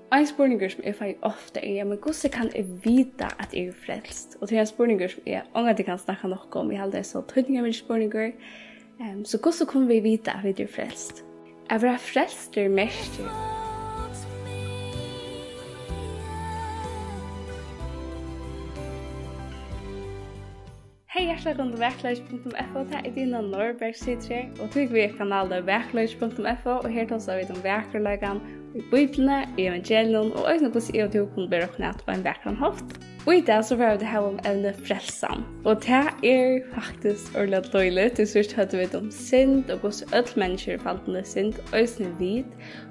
En spurningar som jeg får ofte men hvordan kan jeg vite at jeg frelst? Og det en spurningar som jeg ångat kan snakke nok om. Jeg halde så tøyningar med spurningar. Så hvordan kan vi vite at vi frelst? At være frelst merkir. Hei, hjertelig velkommen til VAKURLEIKI.FO. Det er Dina Norberg Sitrer, og tog vi kanalen VAKURLEIKI.FO, og her tar vi om VAKURLEIKAN i Bibelene, i Evangelion, og også hvordan jeg og du kunne bli råknet på en VAKURLEIKAN hoft. Og i dag så får vi det her om evne frelsan. Og det faktisk ordentlig løylig. Til sørst hørte vi om synd, og hvordan alle mennesker falt under synd, og også vid,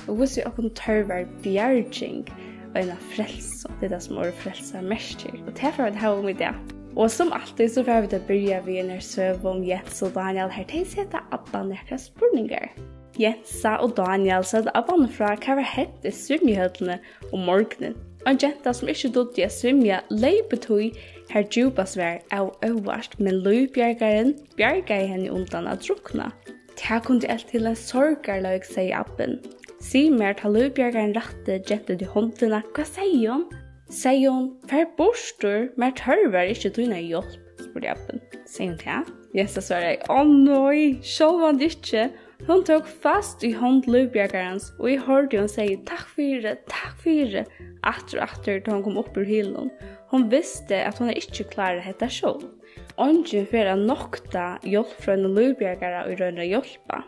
og hvordan vi også tørver bjerging og en frelsa. Det det som frelsa merkir. Og det får vi det her om i dag. Og som alltid så får vi det börja vid en søv om Jens og Daniel her til å sette Abba nekra spurningar. Jensa og Daniel sette Abba fra hva var Hetta svimjehøttene om morgenen. Og en jenta som ikke dodde å svimja leipetøy her djupas vær av øvast, men løybjergaren bjerga henne undan å drukna. Det kunne alt til en sorgarløg, sier Abben. Si mer til løybjergaren rette jenta til håndene. Hva sier hun? Sier hun, fær bostur, men tørver ikke dine hjelp, spurte Abben. Sier hun til? Jensa svarer, nei, sjølvan ikke. Hun tok fast i hånd løybjergarens, og jeg hørte hun si, takk fyrir, atter da hun kom opp ur hilen. Hun visste at hun ikke klarer dette selv. Ongen for å nokta hjelp fra en løybjergare og rønne hjelpa.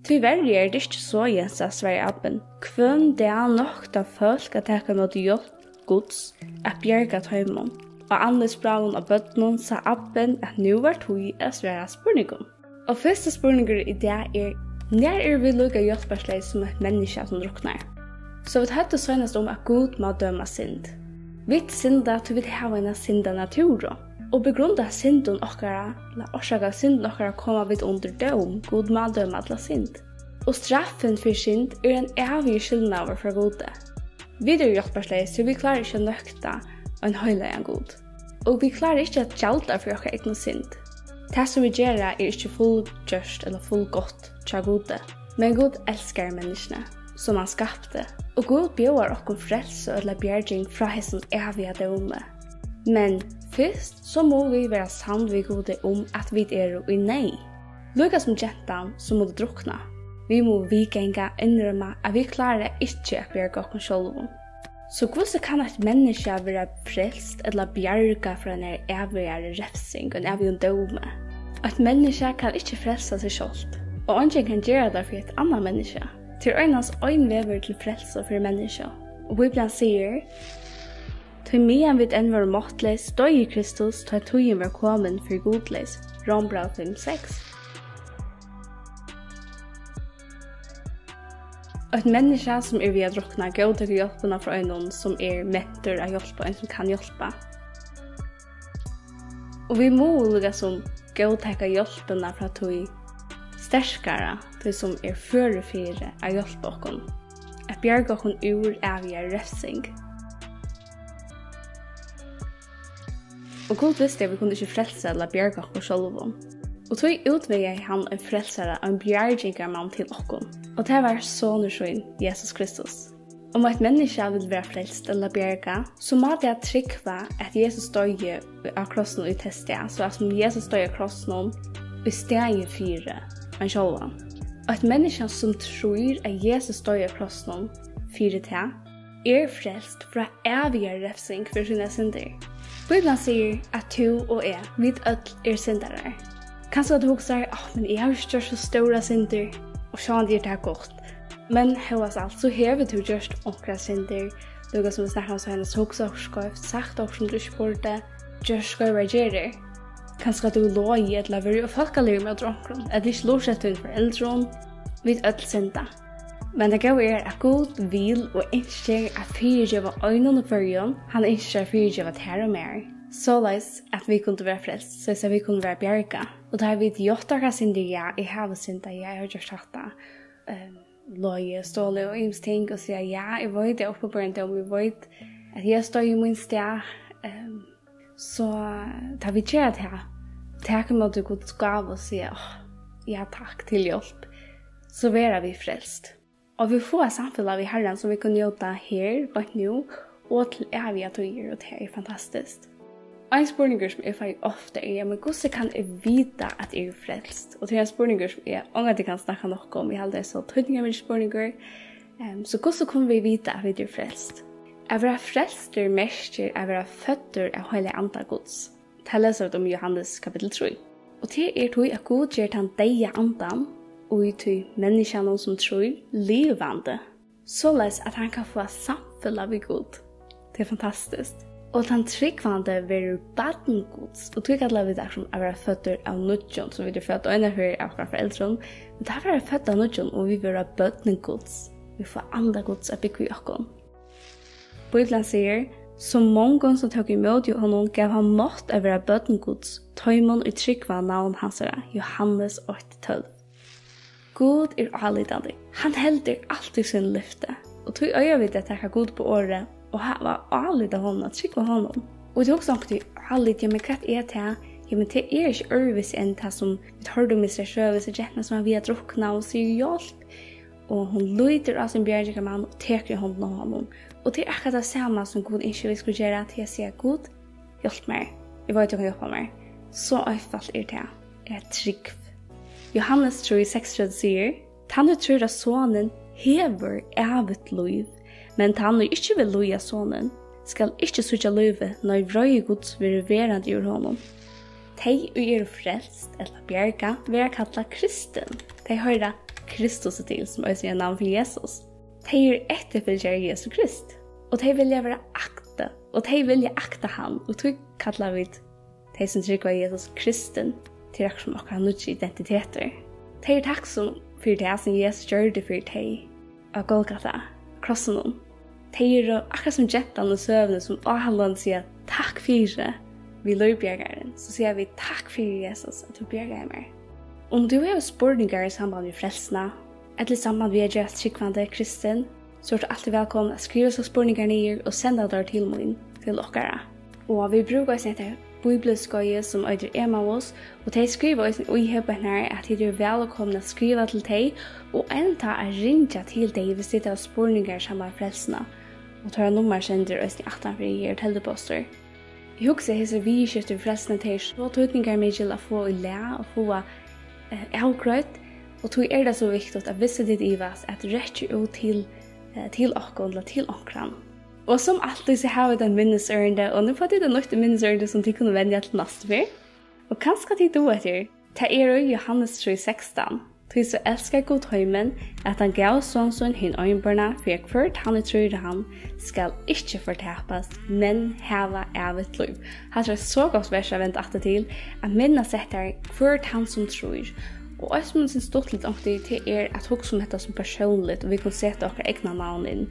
Tyverre det ikke så, Jensa, svarer Abben. Hvem det nokta folk at jeg kan måtte hjelp Guds at bjerga tøymon. Og annes braun av bøtnon sa Abben at nu var tog å svære spurningum. Og første spurninger i det når vi lukka hjelpersleg som et menneske som druknar? Så vi hadde søgnast om at Gud må døma synd. Vi synda til vi har en synda natur. Og begrunda synden okkara, la orsaka synden okkara koma vid under døm, Gud må døma alla synd. Og straffen for synd en evig skyldnaver fra Gode. Vi hjelpersleg, så vi klarer ikke å nøkta og en høyla en god. Og vi klarer ikke å gjalda for okkar egen synd. Det som vi gjør ikke fullgjørst eller fullgott tja gode. Men Gud elskar menneskene som han skapte. Og Gud bjóar okkur frelsu eller bjerging fra hesum evige døme. Men først så må vi være sann ved Gode om at vi i nei. Lukka som gentan så må du drukna. Vi må vikenga innrømma at vi klarer ikke å bjerga okkur sjálvum. Så hvordan kan et menneske være frelst eller bjerga fra en evigere refsing og en evig døme? Et menneske kan ikke frelsa seg selv, og ingen kan gjøre det for et annet menneske. Til øynens øynvever til frelsa for menneske. Og Bibelen sier, «Til medan vid enn var måttleis, døy Kristus, til tøyen var kommet for godleis». Rombrev 5:6. Et menneske som ved å drukna går til hjelpene fra en som mentor av hjelp, en som kan hjelpe. Og vi må lukka som gå til hjelpene fra tog sterskere, til som førefire av hjelp okken. At bjerge okken ur evige refsing. Og Gud visste at vi kunne ikke frelse eller bjerge okken selv. Og tog utveier han en frelsere og en bjergingarmann til okken. Og det var sonersøyn Jesus Kristus. Om et menneske vil være frelst eller bjerga, så må det trykva at Jesus døye av krossen i testet, så at Jesus døye av krossen i stedet fire en sjålvan. Og et menneske som tror at Jesus døye av krossen fire til, frelst fra evige refsing for sine synder. Bibelen sier at du og jeg, vi alle syndere. Kanskje du husker, men jeg har ikke så store synder, og sånn gjør det godt. Men hos alt, så har vi gjort okra synder, noe som vi snakker om så hennes hoksakskrøft, sagt også som du ikke burde, gjør skøyre gjerer. Kanskje du låg eller være folkelig med dronken, eller ikke låsett til foreldren, vi alle synder. Men det går at Gud vil og ønsker at fyrtjøve øynene og førjen, han ønsker at fyrtjøve til og mer. Såleis at vi kunne være frelst, så vi kunne være bjerga. Og da har vi gjort dere synder, ja, jeg har synder, jeg har gjort dette. Løye, ståle og yms ting, og sier, ja, jeg vet det oppe på en dom, jeg vet at jeg står i min sted. Så da vi gjør det her, takk mot Guds gav og sier, ja, takk til hjelp, så være vi frelst. Og vi får samfunnet vi Herren som vi kan gjøre her, bare nå, og til evige tøyer, og det fantastisk. En spørninger som jeg får ofte men hvordan kan jeg vite at jeg frelst? Og det en spørninger som jeg ångre kan snakke noe om, jeg har så tøyninger med spørninger. Så hvordan kan vi vite at vi frelst? Å være frelst merker å være føtter av hele andre gods. Det leser om Johannes kapittel 3. Og det tog at God gjør den deie andan, og til menneskene som tror levende, således at han kan få samfunnet med God. Det fantastisk. Og den tryggvande vil baden gods. Og tog kallar vi det som å være føtter av nødjon, som vi født og innenfor av våre foreldre. Men det er være født av nødjon, og vi vil være bøtten gods. Vi får andre gods å bygge i okken. Bibelen sier, som mange som tok imot honom gav han mått å være bøtten gods, tøymon og tryggva navn hans Johannes 8:12. God allidande. Han helder alltid sin lyfte. Og tog øye vidt at jeg har god på året, og han var allidande honom, tryggva honom. Og det er også noe allidande, men hva er det? Men det er ikke ørvis enn det som vi hørte om i seg sjøv, hvis det som vi har drukna og sier hjelp. Og hun lyder av sin bjørnjøkke mann og teker i hånden av honom. Og det er akkurat det samme som God ikke vil skulle gjøre til å si God, hjelp meg. Jeg vet ikke om hjelp meg. Så øyfalt er det. Jeg er trygg. Johannes 3:6 sier, «Tanne tror at sonen hever evet liv, men tanne ikke vil loja sonen, skal ikke sutja livet når vrøye Guds vil verand ur honom. Tei og frelst, eller bjerga, vil kalla kristen. Tei høyra Kristus til, som også er navn for Jesus. Tei etterfølger Jesus Krist, og tei vilja være akta, og tei vilja akta han, og tog kallar vi tei som trygg var Jesus kristen, til akkur som okkar nudge identiteter. Tei takksom for det som Jesus gjør det for tei av Golgata, krossen om. Tei akkur som jettan og søvne som avhaldan sier takk fyrir vi løybjergaren, så sier vi takk fyrir Jesus at du bjergar meg. Om du har spurningar i samband med frelsna, eller samband med å gjøre tryggvande kristen, så er du alltid velkommen å skrive så spurningar nyer og senda der til min, til okkara. Og vi bruker oss etter bibelskøye som øyder Emmaus, og de skriver oss i høybøkner at de er velkomne å skrive til deg, og enda å ringe til deg hvis det er spurningar sammen med frelsna, og tar nummer sender oss i 18 for å gjøre teleposter. Jeg husker hese vi skifter frelsna til så tøytningar mye å få i læ og få avgrøt, og tog er det så viktig at visse ditt i vas at retter ut til okkon eller til okkran. Og som alltid så har vi den minnesørende, og nå får de det nøyt minnesørende som de kunne vende til neste fyr. Og kanskje de do etter, det er jo Johannes 3:16. Tog så elsker God høymen at han gav sånn hin øynbarna, for jeg ført han tror han skal ikke fortapes, men heva evet liv. Han er så godt vers å vente atter til, at minna setter ført han som tror. Og også mun sin stort litt omkring til at hos om dette som personligt, og vi kan sette okkar egna navn inn.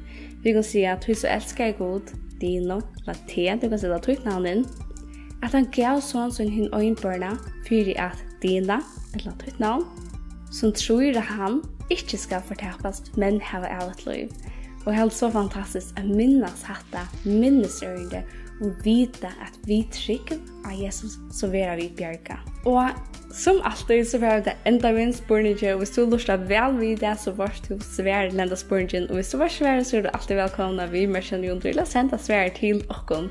Vi kan si at vi så elsker God, dino, eller te, du kan sette trygt navn inn, at han gav sånn hin øynbarna, for at dina, eller trygt navn, som tror at han ikke skal fortapes, men hava evet liv. Og det er så fantastisk å minnes Hetta, minnesørende, og vite at vi trygg av Jesus, så vera vi bjerga. Og som alltid så var det enda vi en spørning, og hvis du lurer vel vid det, så var du svære lenda spørningen, og hvis du var svære, så er du alltid velkommen vi merkjenner jo til å sende svære til okken,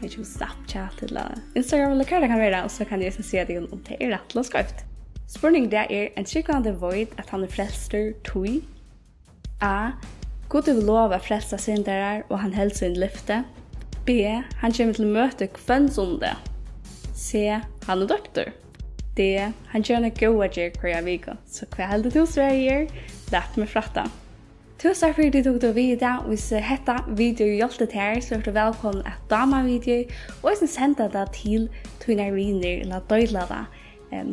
med Snapchat eller Instagram eller hva det kan være, og så kan jeg se det om det er rett og skrift. Spurning det er en tryggvande void at han frelster tui. A. God vil lova frelsa syndarar og han held sin lyfte. B. Han kommer til møte kvønnsonde. C. Han er doktor. D. Han gjør goa gjer hver vika. Så hva heldur du Sverige? Lett med fratta. Tusen takk for at du tok det videre. Hvis Hetta video hjelpte her, så er du velkommen at dama video, og jeg sender det til tunne viner eller døydlada.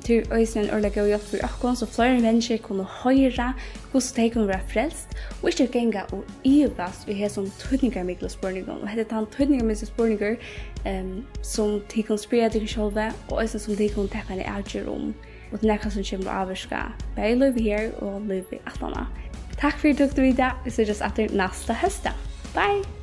Til øysen en ordentlig hjelp for oss, så flere mennesker kunne høre hvordan de kunne være frelst, og ikke gjenge og ivast vi har som tøyningarmikle spørninger. Og dette er tøyningarmikle spørninger som de kan spre dere selv, og øysen som de kan teppe en avgjør om, og det er noe som kommer å avvarske bare løyve her og løyve i 18. Takk for at du tok det videre. Vi ses etter neste høst. Bye!